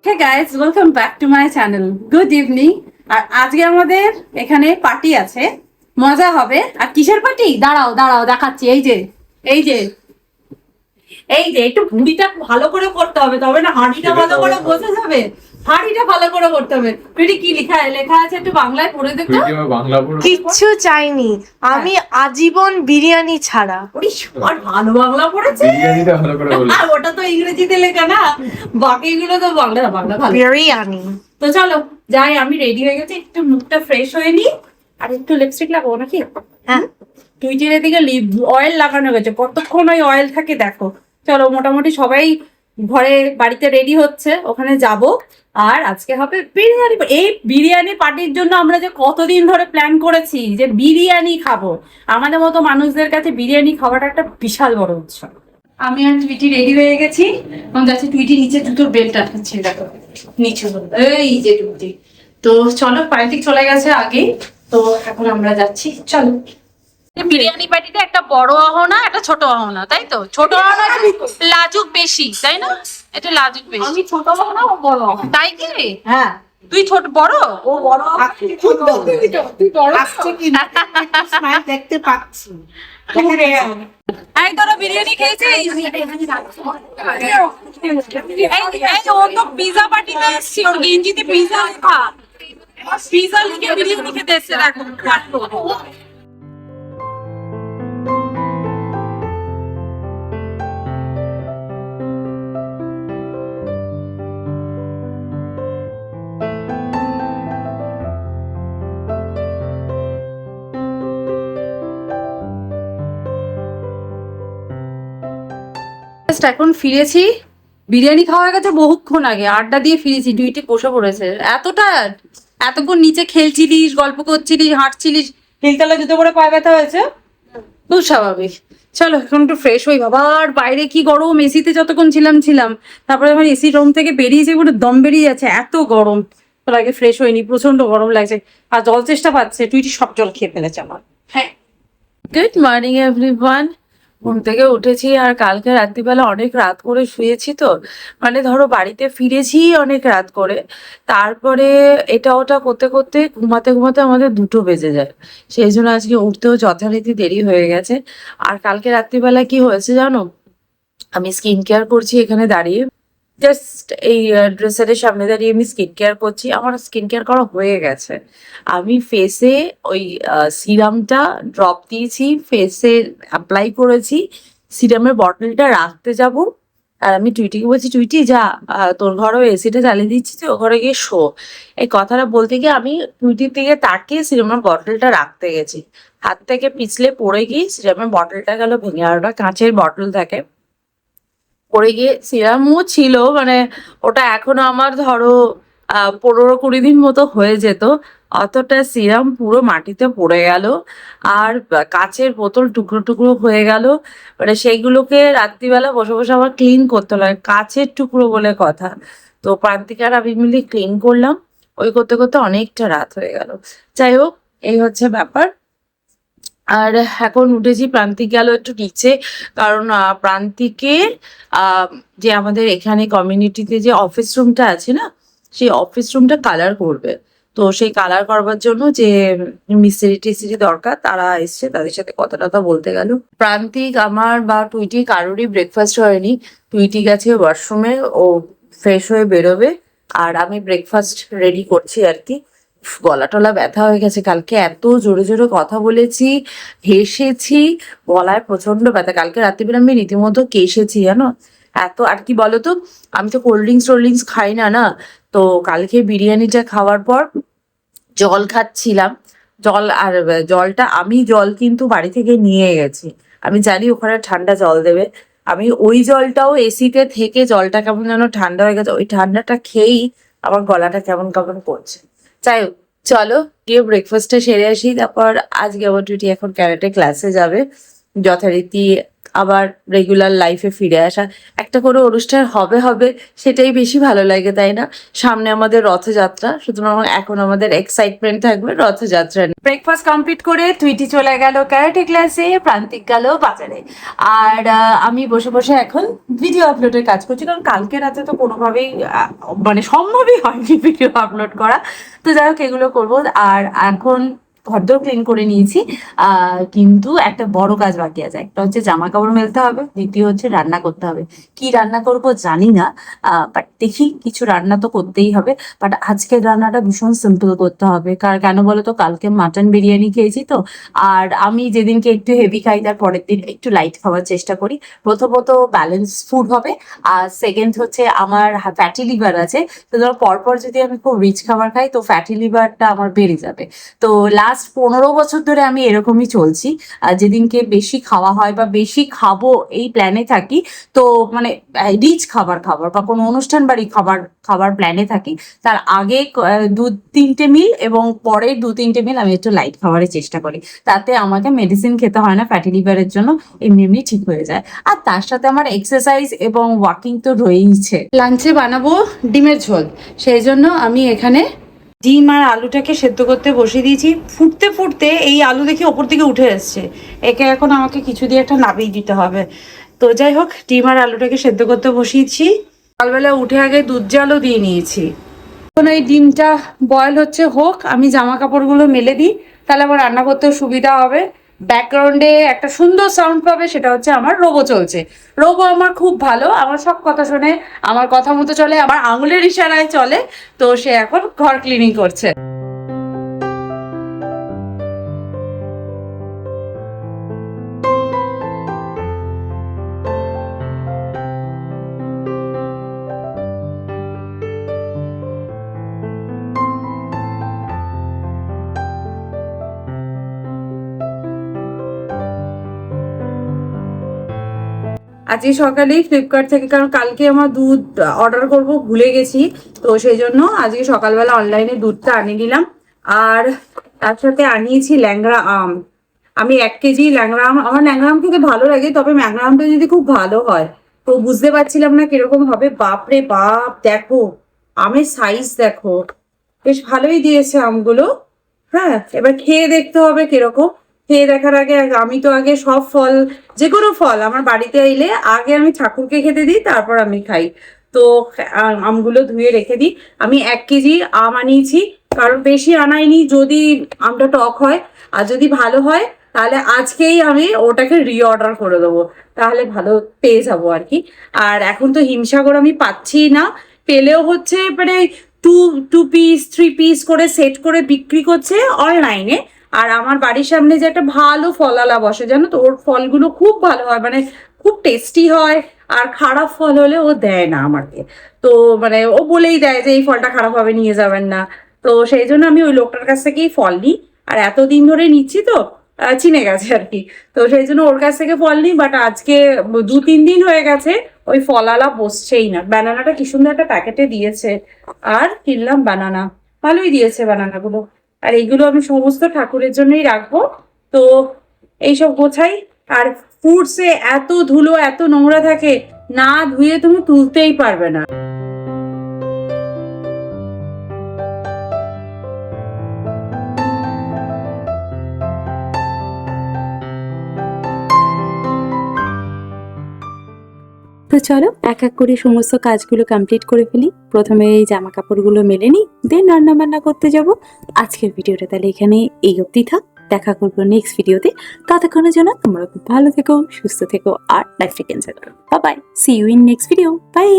Hey guys, welcome back to my channel. Good evening. আর আজকে আমাদের এখানে পার্টি আছে, মজা হবে। আর কিসের পার্টি? দাঁড়াও দাঁড়াও দেখাচ্ছি। এই যে একটু ভুঁড়িটা ভালো করে করতে হবে, তবে না হাঁড়িটা ভালো করে বোঝা যাবে। হাঁড়িটা ভালো করে করতে হবে। তুই কি লেখা আছে একটু বাংলায় পড়ে দেখো। কিচ্ছু চাইনি আমি আজীবন বিরিয়ানি ছাড়া। আর ভালো বাংলা পড়েছে। বিরিয়ানিটা ভালো করে বলো। আর ওটা তো ইংরেজিতে লেখা না, বাকিগুলো তো বাংলা বাংলা ভালো। বিরিয়ানি। তো চলো যাই, আমি রেডি হয়ে গেছি, একটু মুখটা ফ্রেশ হয়ে নি। আর একটু লিপস্টিক লাগাবো নাকি? হ্যাঁ, টুইটার দিকে অয়েল লাগানো গেছে, কতক্ষণ ওই অয়েল থাকে দেখো। চলো, মোটামুটি সবাই ঘরে বাড়িতে রেডি হচ্ছে, ওখানে যাব। আর আজকে হবে বিরিয়ানি। এই বিরিয়ানি পার্টির জন্য আমরা যে কতদিন ধরে প্ল্যান করেছি যে বিরিয়ানি খাবো। আমাদের মতো মানুষদের কাছে বিরিয়ানি খাওয়াটা একটা বিশাল বড় উৎসব। আমি আর টুইটি রেডি হয়ে গেছি, এবং যাচ্ছি। টুইটি নিচে জুতোর বেল্ট আটকাচ্ছে, দেখো নিচে। এই যে টুইটি তো চলো, পার্টি চলে গেছে আগে। তো এখন আমরা যাচ্ছি, চলো। বিরিয়ানি পার্টিটা একটা বড় আহনা, একটা ছোট আহনা, তাই তো? ছোট আহনা লাজুক বেশি, তাই না? এটা লাজুক বেশি। আমি ছোট আহনা, ও বড় আহনা। তাই কি? হ্যাঁ, তুই ছোট বড়, ও বড়। তুই বড় স্মাইল দেখতে পাচ্ছি। এই তোরা বিরিয়ানি খেয়েছিস? এই ও তো পিজা পার্টিতে এসেছি, ওর গেঞ্জিতে পিজা লেখা। পিজা লিখে বিরিয়ানি খেতে এসেছে, দেখো। এখন ফিরেছি, বিরিয়ানি খাওয়া গেছে বহুক্ষণ আগে, আড্ডা দিয়ে ফিরেছি। ডুইটি বসে পড়েছে। এতক্ষণ নিচে খেলছিলিস, গল্প করছিলিস, হাঁটছিলিস, হিলতলা জুতো পরে পায়ে ব্যথা হয়েছে, খুব স্বাভাবিক। চলো এখন একটু ফ্রেশ হই বাবা। আর বাইরে কি গরম, এসিতে যতক্ষণ ছিলাম। তারপরে যখন এসি রুম থেকে বেরিয়েছি, পুরো দম বেরিয়ে যাচ্ছে, এত গরম। তোর আগে ফ্রেশ হয়নি, প্রচন্ড গরম লাগছে। আর জল চেষ্টা পাচ্ছে, টুইটি সব জল খেয়ে ফেলেছে আমার। হ্যাঁ, গুড মর্নিং এভরিওয়ান। ঘুম থেকে উঠেছি, আর কালকে রাত্রিবেলা অনেক রাত করে শুয়েছি। তো মানে ধরো বাড়িতে ফিরেছি অনেক রাত করে, তারপরে এটা ওটা করতে করতে ঘুমাতে ঘুমাতে আমাদের 2টো বেজে যায়। সেই জন্য আজকে উঠতেও যথারীতি দেরি হয়ে গেছে। আর কালকে রাত্রিবেলা কি হয়েছে জানো, আমি স্কিন কেয়ার করছি এখানে দাঁড়িয়ে, জাস্ট এই ড্রেসারের সামনে দাঁড়িয়ে আমি স্কিন কেয়ার করছি। আমার স্কিন কেয়ার করা হয়ে গেছে। আমি ফেসে ওই সিরামটা ড্রপ দিয়েছি, ফেসে অ্যাপ্লাই করেছি, সিরামের বটলটা রাখতে যাব। আর আমি টুইটিকে বলছি, টুইটি যা, তোর ঘরে এসিটা চালিয়ে দিচ্ছি, তুই ও ঘরে গিয়ে শো। এই কথাটা বলতে গিয়ে আমি টুইটির দিকে তাকিয়ে সিরামের বটলটা রাখতে গেছি, হাত থেকে পিছলে পড়ে গিয়ে সিরামের বটলটা গেল ভেঙে। আর ওটা কাঁচের বটল থাকে, পড়ে গিয়ে সিরামও ছিল, মানে ওটা এখনো আমার ধরো 15-20 দিন মতো হয়ে যেত। অতটা সিরাম পুরো মাটিতে পড়ে গেল, আর কাচের বোতল টুকরো টুকরো হয়ে গেল। মানে সেইগুলোকে রাত্রিবেলা বসে বসে আবার ক্লিন করতে হয়, কাচের টুকরো বলে কথা। তো প্রান্তিকার আমি মিলে ক্লিন করলাম, ওই করতে করতে অনেকটা রাত হয়ে গেল। যাই হোক, এই হচ্ছে ব্যাপার। আর এখন উঠেছি, প্রান্তিক গেল একটু নিচে, কারণ প্রান্তিকে যে আমাদের এখানে কমিউনিটিতে যে অফিস রুমটা আছে না, সেই অফিস রুমটা কালার করবে। তো সেই কালার করবার জন্য যে মিস্ত্রি টিস্ত্রি দরকার, তারা এসছে, তাদের সাথে কথা টথা বলতে গেল। প্রান্তিক আমার বা টুইটি কারোরই ব্রেকফাস্ট হয়নি। টুইটি গেছে ওয়াশরুমে, ও ফ্রেশ হয়ে বেরোবে, আর আমি ব্রেকফাস্ট রেডি করছি আর কি। গলা টলা ব্যথা হয়ে গেছে, কালকে এত জোরে জোরে কথা বলেছি, হেসেছি, গলায় প্রচন্ড ব্যথা। কালকে রাত্রিবেলা আমি রীতিমতো কেসেছি জানো, এত। আর কি বলতো, আমি তো কোল্ড ড্রিঙ্কস খাই না না। তো কালকে বিরিয়ানিটা খাওয়ার পর জল খাচ্ছিলাম, জলটা আমি জল কিন্তু বাড়ি থেকে নিয়ে গেছি। আমি জানি ওখানে ঠান্ডা জল দেবে, আমি ওই জলটাও এসিতে থেকে জলটা কেমন যেন ঠান্ডা হয়ে গেছে, ওই ঠান্ডাটা খেয়েই আমার গলাটা কেমন কেমন করছে। যাই হোক, চলো গিয়ে ব্রেকফাস্টটা সেরে আসি। তারপর আজকে আবার টুটি এখন ক্যারাটে ক্লাসে যাবে, যথারীতি আবার রেগুলার লাইফে ফিরে আসা। একটা করে অনুষ্ঠান হবে হবে সেটাই বেশি ভালো লাগে, তাই না? সামনে আমাদের রথযাত্রা, সুতরাং এখন আমাদের এক্সাইটমেন্ট থাকবে রথযাত্রা। ব্রেকফাস্ট কমপ্লিট করে টুইটি চলে গেল ক্যারাটে ক্লাসে, প্রান্তিক গেল বাজারে, আর আমি বসে বসে এখন ভিডিও আপলোডের কাজ করছি, কারণ কালকে রাতে তো কোনোভাবেই মানে সম্ভবই হয়নি ভিডিও আপলোড করা। তো যাই হোক এগুলো করবো। আর এখন ঘরদোর ক্লিন করে নিয়েছি, কিন্তু একটা বড় কাজ বাকি আছে। একটা হচ্ছে জামা কাপড় মেলতে হবে, দ্বিতীয় হচ্ছে রান্না করতে হবে। কি রান্না করব জানি না, বাট দেখি, কিছু রান্না তো করতেই হবে। বাট আজকের রান্নাটা ভীষণ সিম্পল করতে হবে, কেন বলো তো, কালকে মাটন বিরিয়ানি খেয়েছি তো। আর আমি যেদিনকে একটু হেভি খাই তার পরের দিন একটু লাইট খাওয়ার চেষ্টা করি। প্রথমত ব্যালেন্স ফুড হবে, আর সেকেন্ড হচ্ছে আমার ফ্যাটি লিভার আছে। তো ধরো পরপর যদি আমি খুব রিচ খাবার খাই তো ফ্যাটি লিভারটা আমার বেড়ে যাবে। তো লাস্ট 15 বছর ধরে আমি এরকমই চলছি, যেদিনকে বেশি খাওয়া হয় বা বেশি খাবো এই প্ল্যানে থাকি, তো মানে রিচ খাবার বা কোনো অনুষ্ঠান বাড়ি খাবার প্ল্যানে থাকি, তার আগে 2-3টে মিল এবং পরের 2-3টে মিল আমি একটু লাইট খাবারের চেষ্টা করি। তাতে আমাকে মেডিসিন খেতে হয় না, ফ্যাটি লিভারের জন্য এমনি ঠিক হয়ে যায়। আর তার সাথে আমার এক্সারসাইজ এবং ওয়াকিং তো রয়েইছে। লাঞ্চে বানাবো ডিমের ঝোল, সেই জন্য আমি এখানে ডিম আর আলুটাকে সেদ্ধ করতে বসিয়ে দিয়েছি। ফুটতে ফুটতে এই আলু দেখি ওপর দিকে উঠে এসছে, একে এখন আমাকে কিছু দিয়ে একটা নাবিয়ে দিতে হবে। তো যাই হোক, ডিম আর আলুটাকে সেদ্ধ করতে বসিয়েছি। সকালবেলা উঠে আগে দুধ জালও দিয়ে নিয়েছি। এখন এই ডিমটা বয়েল হচ্ছে, হোক, আমি জামা কাপড়গুলো মেলে দিই, তাহলে আমার রান্না করতেও সুবিধা হবে। ব্যাকগ্রাউন্ডে একটা সুন্দর সাউন্ড পাবে, সেটা হচ্ছে আমার রোবো চলছে। রোবো আমার খুব ভালো, আমার সব কথা শোনে, আমার কথা মতো চলে, আমার আঙুলের ইশারায় চলে। তো সে এখন ঘর ক্লিনিং করছে। আজকে সকালেই ফ্লিপকার্ট থেকে, কারণ কালকে আমার দুধ অর্ডার করব ভুলে গেছি, তো সেই জন্য আজকে সকালবেলা অনলাইনে দুধটা আনিয়ে নিলাম। আর তার সাথে আনিয়েছি ল্যাংড়া আম। আমি 1 কেজি ল্যাংড়া আম, আমার ল্যাংড়া আম খেতে ভালো লাগে, তবে ল্যাংড়া আমটা যদি খুব ভালো হয়। তো বুঝতে পারছিলাম না কিরকম হবে। বাপরে বাপ, দেখো আমের সাইজ দেখো, বেশ ভালোই দিয়েছে আমগুলো। হ্যাঁ, এবার খেয়ে দেখতে হবে কিরকম। খেয়ে দেখার আগে আমি তো আগে সব ফল, যে কোনো ফল আমার বাড়িতে এলে আগে আমি ঠাকুরকে খেতে দিই, তারপর আমি খাই। তো আমগুলো ধুয়ে রেখে দিই। আমি 1 কেজি আম আনিয়েছি, কারণ বেশি আনাইনি, যদি আমটা টক হয় আর যদি ভালো হয় তাহলে আজকেই আমি ওটাকে রিঅর্ডার করে দেবো, তাহলে ভালো পেয়ে যাবো আর কি। আর এখন তো হিমসাগর আমি পাচ্ছি না, পেলেও হচ্ছে মানে 2 পিস 3 পিস করে সেট করে বিক্রি করছে অনলাইনে। আর আমার বাড়ির সামনে যে একটা ভালো ফলালা বসে, জানো তো, ওর ফলগুলো খুব ভালো হয়, মানে খুব টেস্টি হয়। আর খারাপ ফল হলে ও দেয় না আমাকে, তো মানে ও বলেই দেয় যে এই ফলটা খারাপ হবে, নিয়ে যাবেন না। তো সেই জন্য আমি ওই লোকটার কাছ থেকেই ফল নিই, আর এতদিন ধরে নিচ্ছি তো চিনে গেছে আর কি। তো সেই জন্য ওর কাছ থেকে ফল নিই। বাট আজকে 2-3 দিন হয়ে গেছে ওই ফলালা বসছেই না। ব্যানানাটা কি সুন্দর একটা প্যাকেটে দিয়েছে, আর কিনলাম বানানা, ভালোই দিয়েছে বানানাগুলো। আর এইগুলো আমি সমস্ত ঠাকুরের জন্যই রাখবো, তো এইসব গোছাই। আর ফ্রুটসে এত ধুলো এত নোংরা থাকে, না ধুয়ে তুমি তুলতেই পারবে না। তো চলো এক এক করে সমস্ত কাজগুলো কমপ্লিট করে ফেলি। প্রথমে এই জামা কাপড়গুলো মেলে নিই, দেন রান্না বান্না করতে যাব। আজকের ভিডিওটা তাহলে এখানে এই অবধি থাক, দেখা করবো নেক্সট ভিডিওতে। ততক্ষণের জন্য তোমরা খুব ভালো থেকো, সুস্থ থেকো আর লাইফটাকে এনজয় করো। Bye bye, see you in next video, by.